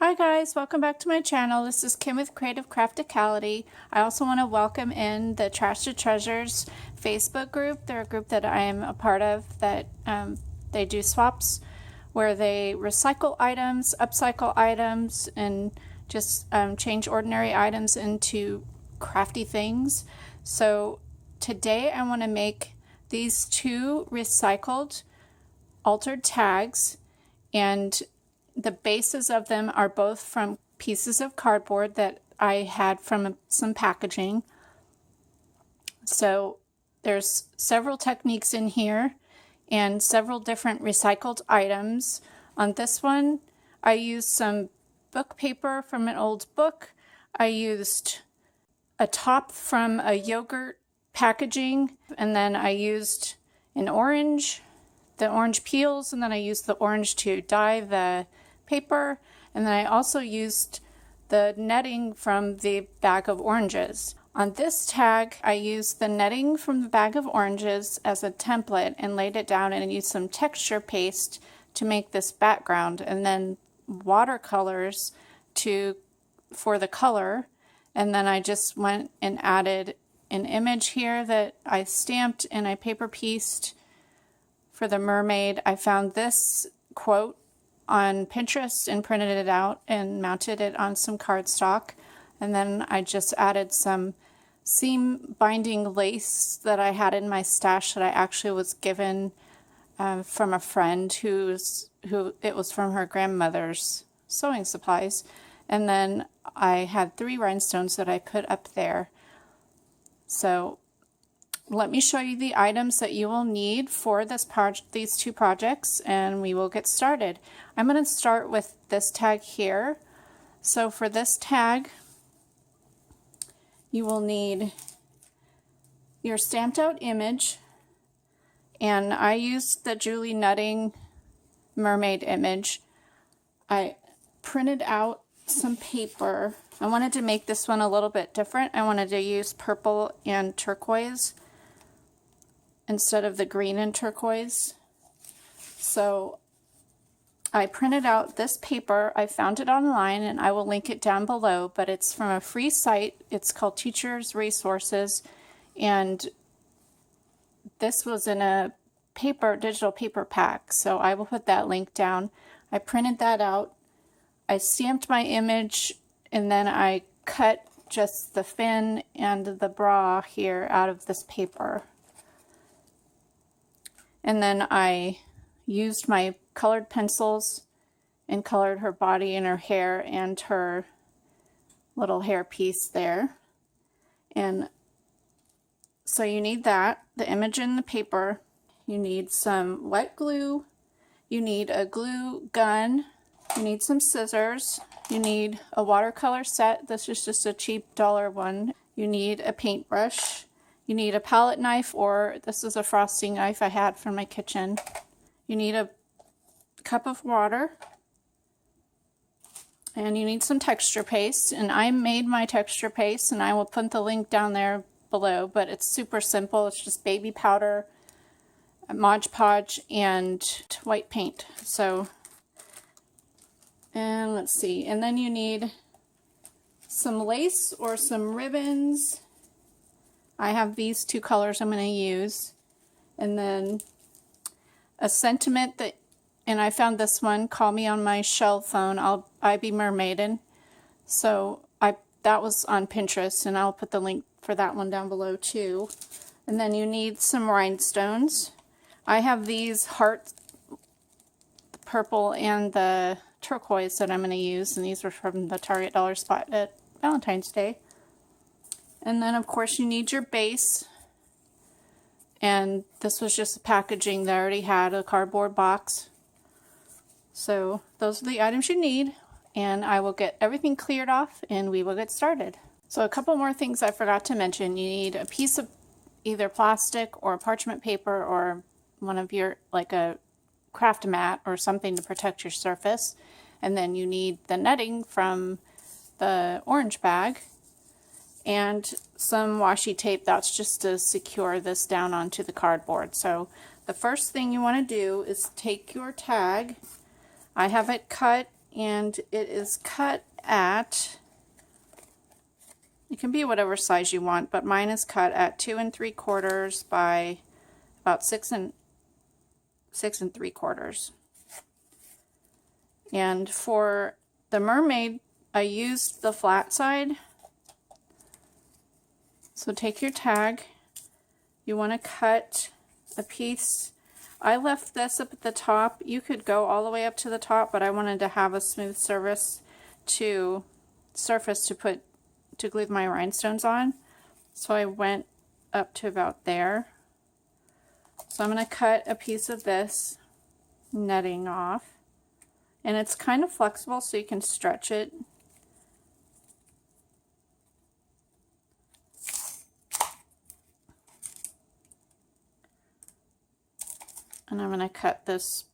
Hi guys, welcome back to my channel. This is Kim with Creative Crafticality. I also want to welcome in the Trash to Treasures Facebook group. They're a group that I am a part of that they do swaps where they recycle items, upcycle items, and just change ordinary items into crafty things. So today I want to make these two recycled altered tags, and the bases of them are both from pieces of cardboard that I had from some packaging. So there's several techniques in here and several different recycled items. On this one, I used some book paper from an old book. I used a top from a yogurt packaging, and then I used an orange, the orange peels, and then I used the orange to dye the paper, and then I also used the netting from the bag of oranges. On this tag, I used the netting from the bag of oranges as a template and laid it down and used some texture paste to make this background, and then watercolors for the color, and then I just went and added an image here that I stamped and I paper pieced for the mermaid. I found this quote on Pinterest and printed it out and mounted it on some cardstock, and then I just added some seam binding lace that I had in my stash that I actually was given from a friend who it was from her grandmother's sewing supplies, and then I had 3 rhinestones that I put up there. So let me show you the items that you will need for these two projects, and we will get started. I'm going to start with this tag here. So for this tag, you will need your stamped out image, and I used the Julie Nutting mermaid image. I printed out some paper. I wanted to make this one a little bit different. I wanted to use purple and turquoise instead of the green and turquoise. So I printed out this paper. I found it online and I will link it down below, but it's from a free site. It's called Teachers Resources, and this was in a digital paper pack, so I will put that link down. I printed that out. I stamped my image, and then I cut just the fin and the bra here out of this paper. And then I used my colored pencils and colored her body and her hair and her little hair piece there. And so you need that, the image and the paper. You need some wet glue. You need a glue gun. You need some scissors. You need a watercolor set. This is just a cheap $1 one. You need a paintbrush. You need a palette knife, or this is a frosting knife I had from my kitchen. You need a cup of water, and you need some texture paste, and I made my texture paste, and I will put the link down there below, but it's super simple. It's just baby powder, Mod Podge, and white paint. So, and let's see, and then you need some lace or some ribbons. I have these 2 colors I'm going to use, and then a sentiment that, and I found this one, "Call me on my shell phone, I be mermaidin." So that was on Pinterest, and I'll put the link for that one down below too. And then you need some rhinestones. I have these heart, the purple and the turquoise that I'm going to use, and these were from the Target dollar spot at Valentine's Day. And then of course you need your base, and this was just the packaging that I already had, a cardboard box. So those are the items you need, and I will get everything cleared off and we will get started. So a couple more things I forgot to mention. You need a piece of either plastic or parchment paper, or one of your, like a craft mat or something to protect your surface. And then you need the netting from the orange bag, and some washi tape. That's just to secure this down onto the cardboard. So the first thing you want to do is take your tag. I have it cut and it is cut at, it can be whatever size you want, but mine is cut at 2 3/4 by about 6 3/4. And for the mermaid, I used the flat side. So take your tag, you want to cut a piece. I left this up at the top. You could go all the way up to the top, but I wanted to have a smooth surface to glue my rhinestones on. So I went up to about there. So I'm going to cut a piece of this netting off. And it's kind of flexible, so you can stretch it. And I'm going to cut this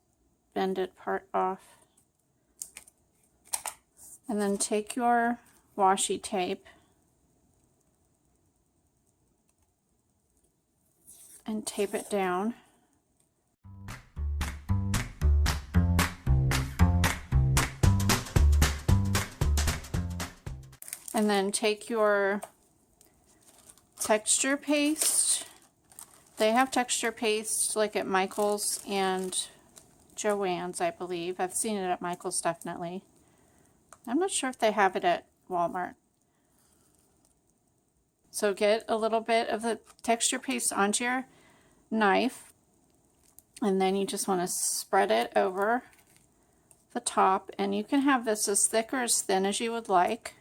bended part off. And then take your washi tape and tape it down. And then take your texture paste. They have texture paste like at Michael's and Joann's, I believe. I've seen it at Michael's, definitely. I'm not sure if they have it at Walmart. So get a little bit of the texture paste onto your knife, and then you just want to spread it over the top, and you can have this as thick or as thin as you would like.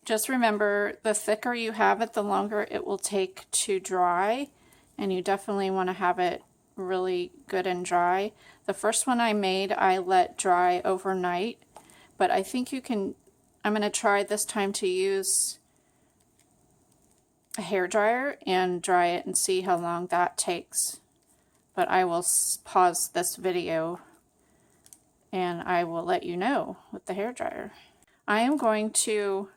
Just remember, the thicker you have it, the longer it will take to dry, and you definitely want to have it really good and dry. The first one I made, I let dry overnight, but I think you can, I'm going to try this time to use a hair dryer and dry it and see how long that takes. But I will pause this video and I will let you know with the hair dryer. I am going to,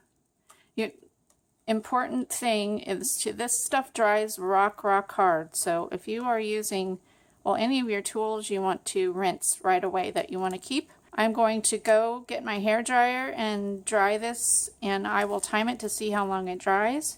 important thing is this stuff dries rock hard. So if you are using, well, any of your tools you want to rinse right away that you want to keep, I'm going to go get my hair dryer and dry this, and I will time it to see how long it dries,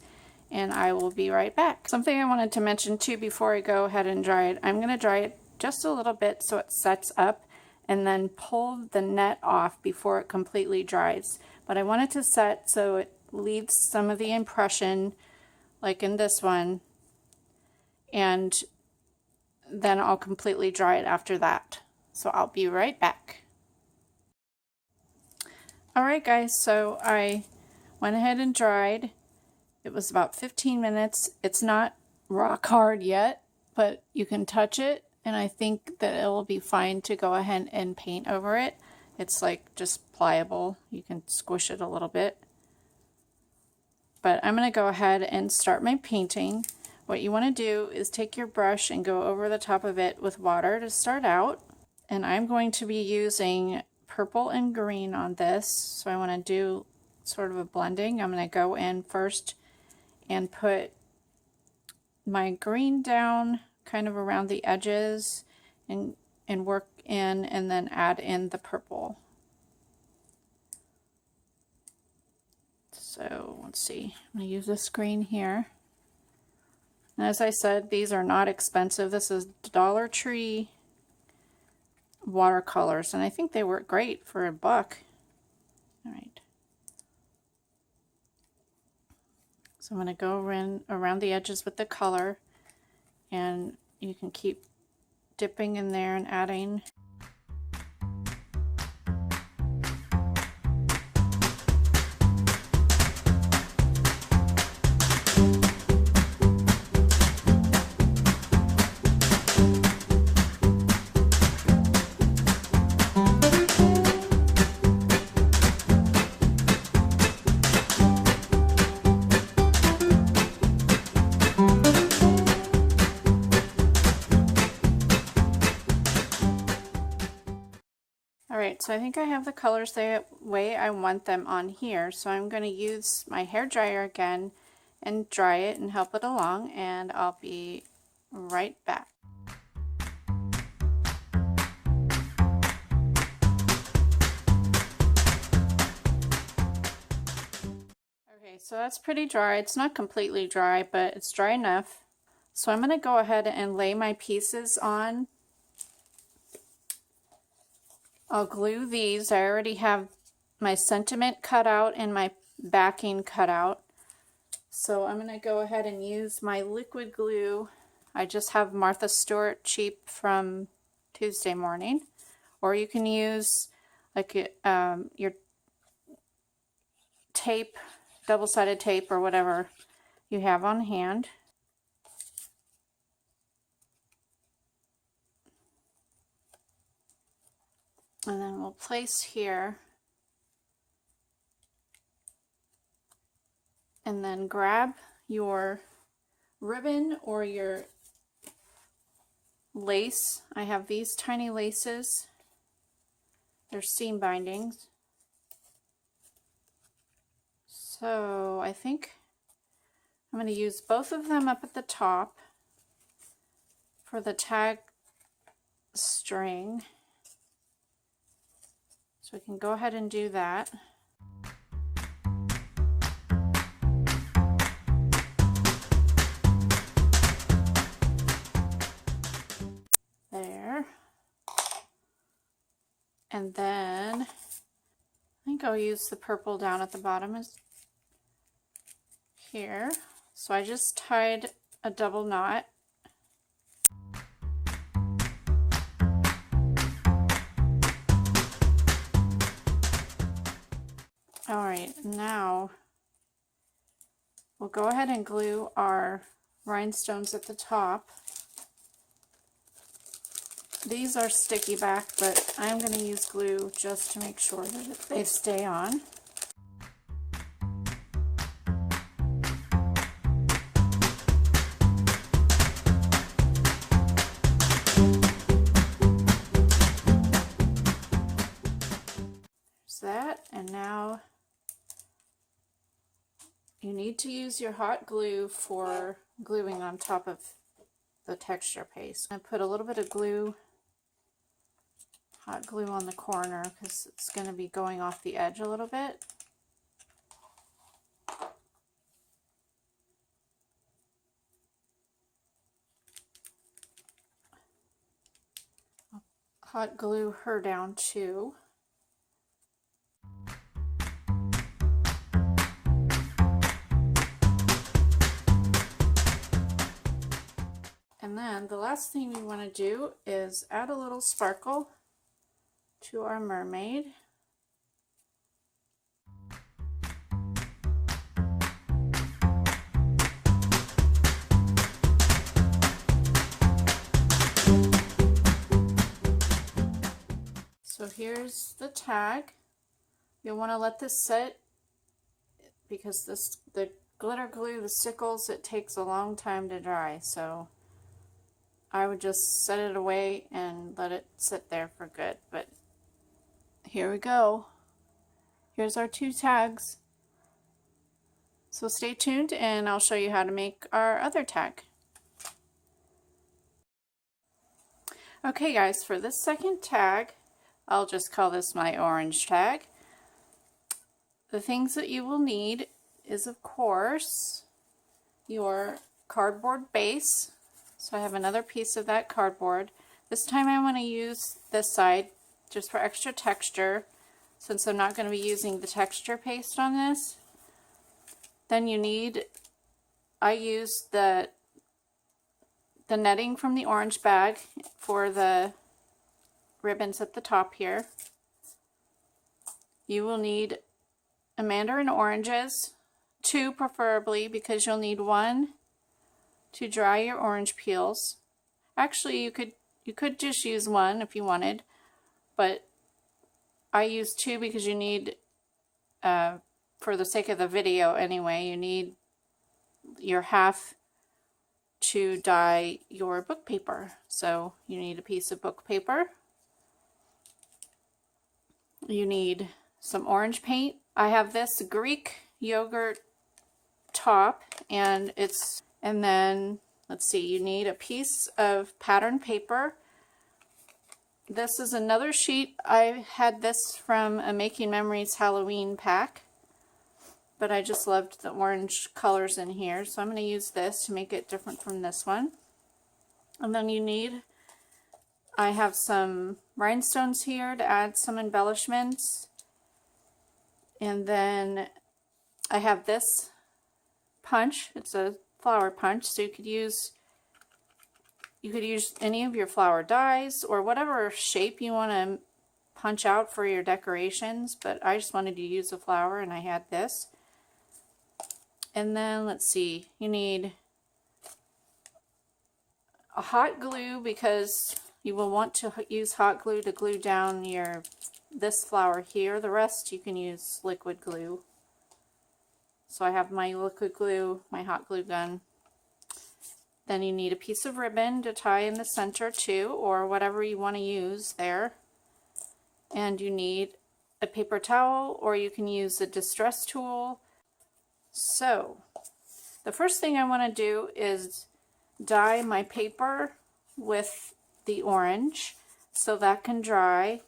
and I will be right back. Something I wanted to mention too before I go ahead and dry it, I'm going to dry it just a little bit so it sets up, and then pull the net off before it completely dries. But I want it to set so it leaves some of the impression, like in this one, and then I'll completely dry it after that. So I'll be right back. Alright guys, so I went ahead and dried. It was about 15 minutes. It's not rock hard yet, but you can touch it, and I think that it will be fine to go ahead and paint over it. It's like just pliable. You can squish it a little bit. But I'm going to go ahead and start my painting. What you want to do is take your brush and go over the top of it with water to start out. And I'm going to be using purple and green on this. So I want to do sort of a blending. I'm going to go in first and put my green down kind of around the edges and work in, and then add in the purple. So let's see, I'm going to use this green here. And as I said, these are not expensive. This is Dollar Tree watercolors, and I think they work great for $1. All right. So I'm going to go around the edges with the color, and you can keep dipping in there and adding. Alright, so I think I have the colors the way I want them on here, so I'm going to use my hair dryer again and dry it and help it along, and I'll be right back. Okay, so that's pretty dry. It's not completely dry, but it's dry enough. So I'm going to go ahead and lay my pieces on. I'll glue these. I already have my sentiment cut out and my backing cut out. So I'm going to go ahead and use my liquid glue. I just have Martha Stewart cheap from Tuesday morning. Or you can use like your tape, double-sided tape or whatever you have on hand. And then we'll place here. And then grab your ribbon or your lace. I have these tiny laces. They're seam bindings. So I think I'm going to use both of them up at the top for the tag string. So we can go ahead and do that. There. And then I think I'll use the purple down at the bottom as here. So I just tied a double knot. All right, now we'll go ahead and glue our rhinestones at the top. These are sticky back, but I'm going to use glue just to make sure that they stay on. There's that, and now you need to use your hot glue for gluing on top of the texture paste. I put a little bit of glue, hot glue on the corner because it's going to be going off the edge a little bit. I'll hot glue her down too. And then the last thing we want to do is add a little sparkle to our mermaid. So here's the tag. You'll want to let this set because the glitter glue, the stickles, it takes a long time to dry. So I would just set it away and let it sit there for good. But here we go. Here's our two tags. So stay tuned and I'll show you how to make our other tag. Okay guys, for this second tag, I'll just call this my orange tag. The things that you will need is, of course, your cardboard base. So I have another piece of that cardboard. This time I want to use this side just for extra texture, since I'm not going to be using the texture paste on this. Then you need, I used the netting from the orange bag for the ribbons at the top here. You will need a mandarin oranges, 2 preferably, because you'll need 1 to dry your orange peels. Actually, you could just use 1 if you wanted, but I use 2 because you need, for the sake of the video anyway, you need your half to dye your book paper. So you need a piece of book paper. You need some orange paint. I have this Greek yogurt top, and then let's see, you need a piece of pattern paper. This is another sheet. I had this from a Making Memories Halloween pack, but I just loved the orange colors in here, so I'm going to use this to make it different from this one. And then you need, I have some rhinestones here to add some embellishments. And then I have this punch. It's a flower punch, so you could use any of your flower dies or whatever shape you want to punch out for your decorations, but I just wanted to use a flower and I had this. And then let's see, you need a hot glue because you will want to use hot glue to glue down this flower here. The rest you can use liquid glue. So I have my liquid glue, my hot glue gun. Then you need a piece of ribbon to tie in the center too, or whatever you want to use there. And you need a paper towel, or you can use a distress tool. So the first thing I want to do is dye my paper with the orange so that can dry.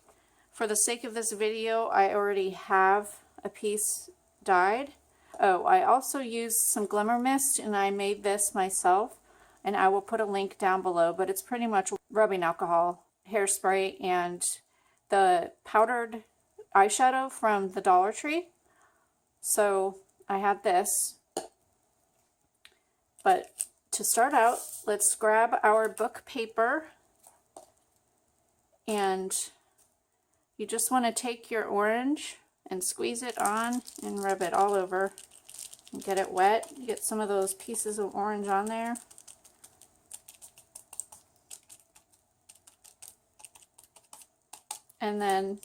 For the sake of this video, I already have a piece dyed. Oh, I also used some glimmer mist and I made this myself, and I will put a link down below, but it's pretty much rubbing alcohol, hairspray, and the powdered eyeshadow from the Dollar Tree. So I had this. But to start out, let's grab our book paper, and you just want to take your orange and squeeze it on and rub it all over and get it wet. Get some of those pieces of orange on there. And then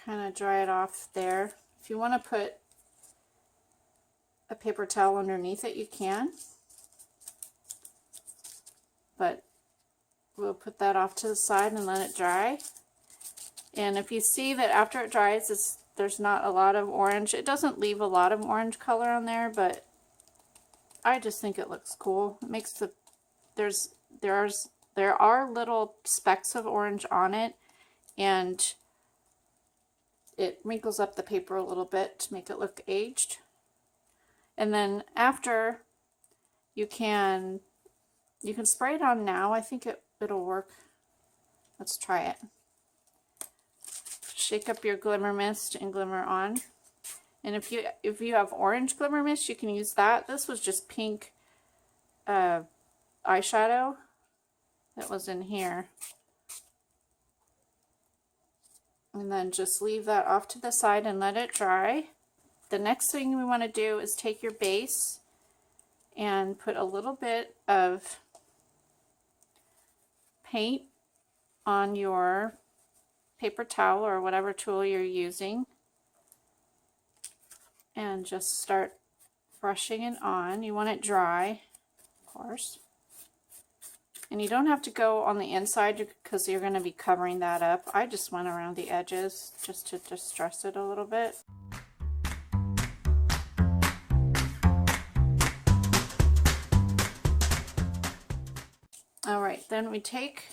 kind of dry it off there. If you want to put a paper towel underneath it, you can. But we'll put that off to the side and let it dry. And if you see that after it dries, there's not a lot of orange. It doesn't leave a lot of orange color on there, but I just think it looks cool. It makes there are little specks of orange on it, and it wrinkles up the paper a little bit to make it look aged. And then after, you can spray it on now. I think it'll work. Let's try it. Shake up your glimmer mist and glimmer on. And if you have orange glimmer mist, you can use that. This was just pink eyeshadow that was in here. And then just leave that off to the side and let it dry. The next thing we want to do is take your base and put a little bit of paint on your paper towel or whatever tool you're using, and just start brushing it on. You want it dry, of course. And you don't have to go on the inside because you're going to be covering that up. I just went around the edges just to distress it a little bit. Alright, then we take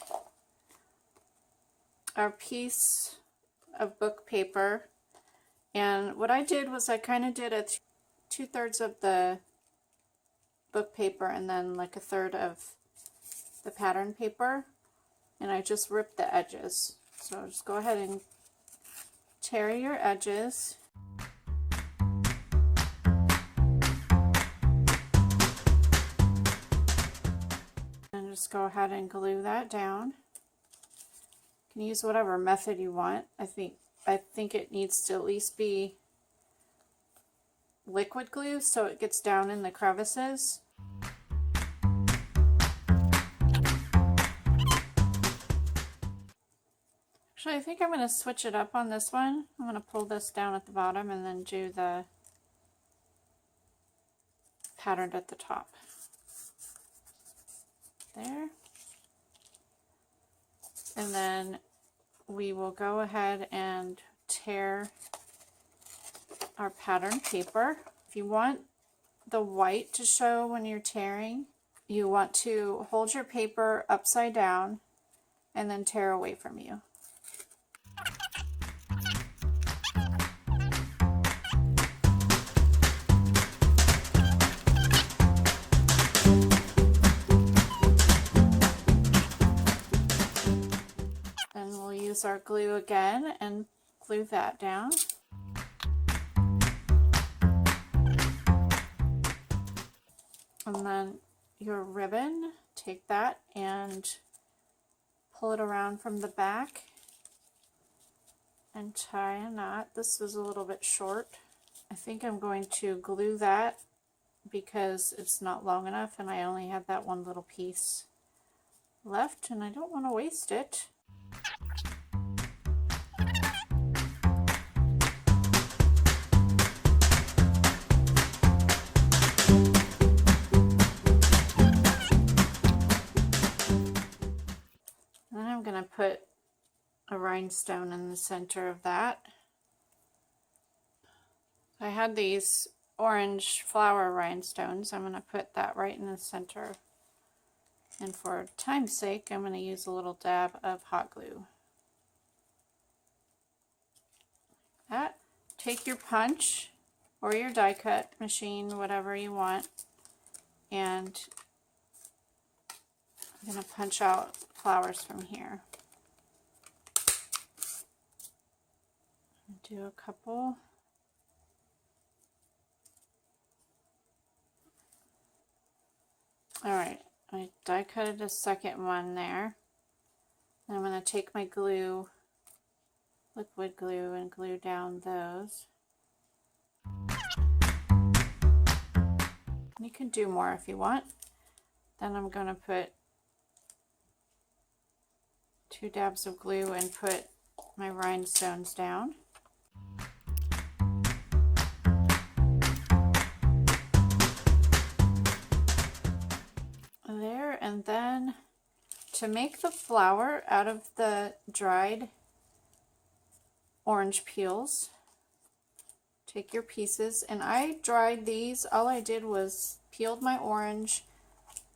our piece of book paper, and what I did was I kind of did 2/3 of the book paper and then like 1/3 of the pattern paper, and I just ripped the edges. So just go ahead and tear your edges. And just go ahead and glue that down. You can use whatever method you want. I think it needs to at least be liquid glue so it gets down in the crevices. Actually, I think I'm going to switch it up on this one. I'm going to pull this down at the bottom and then do the pattern at the top. There. And then we will go ahead and tear our pattern paper. If you want the white to show when you're tearing, you want to hold your paper upside down and then tear away from you. Then we'll use our glue again and glue that down. And then your ribbon, take that and pull it around from the back and tie a knot. This is a little bit short. I think I'm going to glue that because it's not long enough and I only had that one little piece left and I don't want to waste it. Then I'm going to put a rhinestone in the center of that. I had these orange flower rhinestones. I'm going to put that right in the center. And for time's sake, I'm going to use a little dab of hot glue. That. Take your punch or your die cut machine, whatever you want, and I'm going to punch out flowers from here. Do a couple. Alright, I die cutted a second one there. And I'm going to take my glue, liquid glue, and glue down those. You can do more if you want. Then I'm going to put 2 dabs of glue and put my rhinestones down. There, and then to make the flower out of the dried orange peels, take your pieces, and I dried these. All I did was peeled my orange,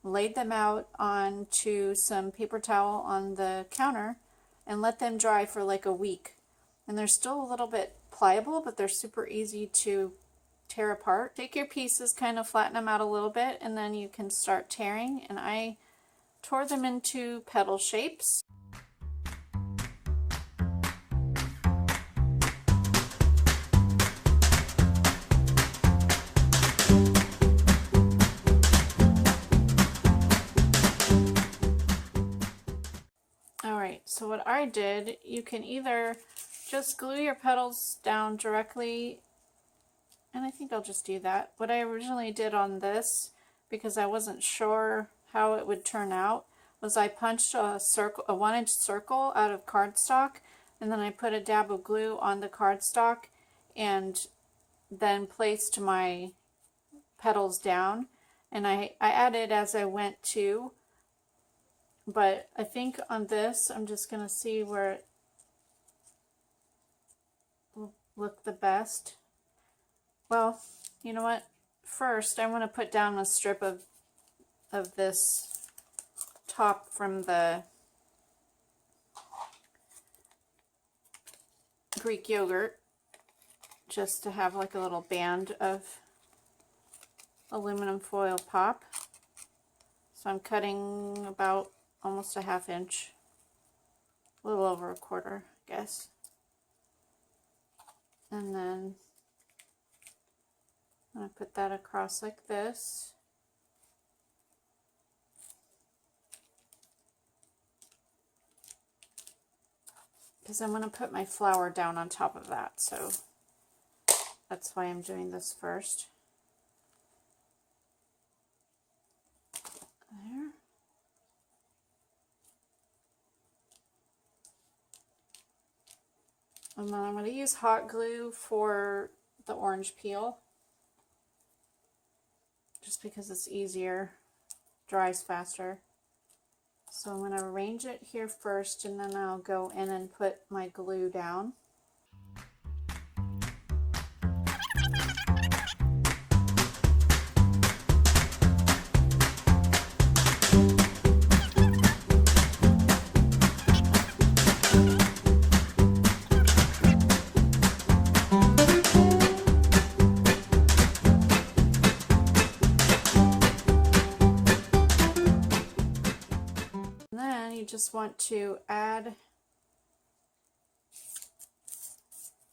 laid them out onto some paper towel on the counter, and let them dry for like a week. And they're still a little bit pliable, but they're super easy to tear apart. Take your pieces, kind of flatten them out a little bit, and then you can start tearing. And I tore them into petal shapes. Alright, so what I did, you can either just glue your petals down directly, and I think I'll just do that. What I originally did on this, because I wasn't sure how it would turn out, was I punched a 1-inch circle out of cardstock, and then I put a dab of glue on the cardstock and then placed my petals down. And I added as I went too, but I think on this I'm just going to see where it will look the best. Well, you know what? First, I want to put down a strip of this top from the Greek yogurt, just to have like a little band of aluminum foil pop. So I'm cutting about almost a 1/2 inch, a little over a 1/4, I guess. And then I'm going to put that across like this. Because I'm going to put my flower down on top of that, so that's why I'm doing this first. There. And then I'm going to use hot glue for the orange peel, just because it's easier, dries faster. So I'm going to arrange it here first, and then I'll go in and put my glue down. just want to add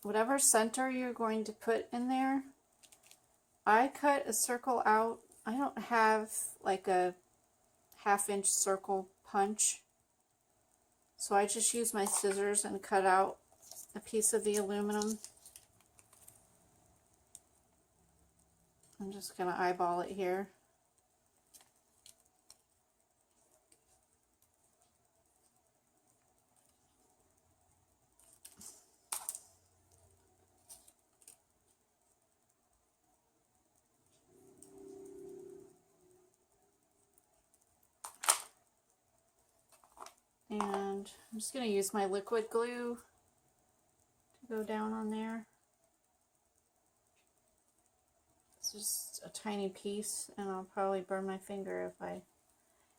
whatever center you're going to put in there. I cut a circle out. I don't have like a 1/2 inch circle punch, so I just use my scissors and cut out a piece of the aluminum. I'm just going to eyeball it here. And I'm just going to use my liquid glue to go down on there. It's just a tiny piece, and I'll probably burn my finger if I...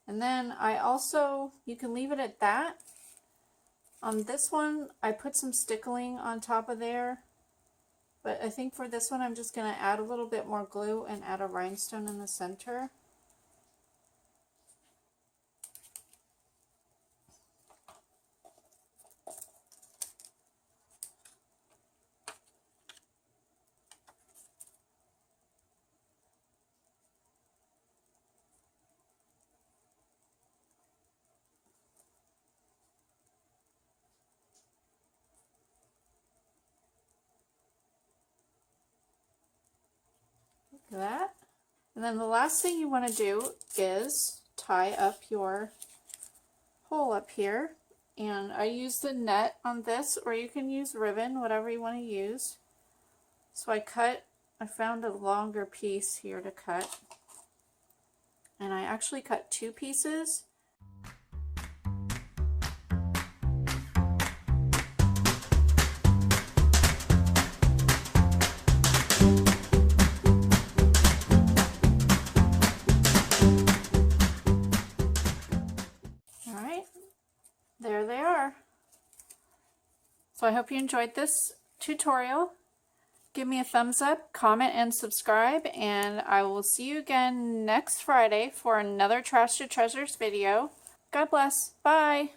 And then I also, you can leave it at that. On this one, I put some stickling on top of there. But I think for this one, I'm just going to add a little bit more glue and add a rhinestone in the center. Like that. And then the last thing you want to do is tie up your hole up here. And I use the net on this, or you can use ribbon, whatever you want to use. So I found a longer piece here to cut. And I actually cut 2 pieces. There they are. So I hope you enjoyed this tutorial. Give me a thumbs up, comment, and subscribe, and I will see you again next Friday for another Trash to Treasures video. God bless. Bye.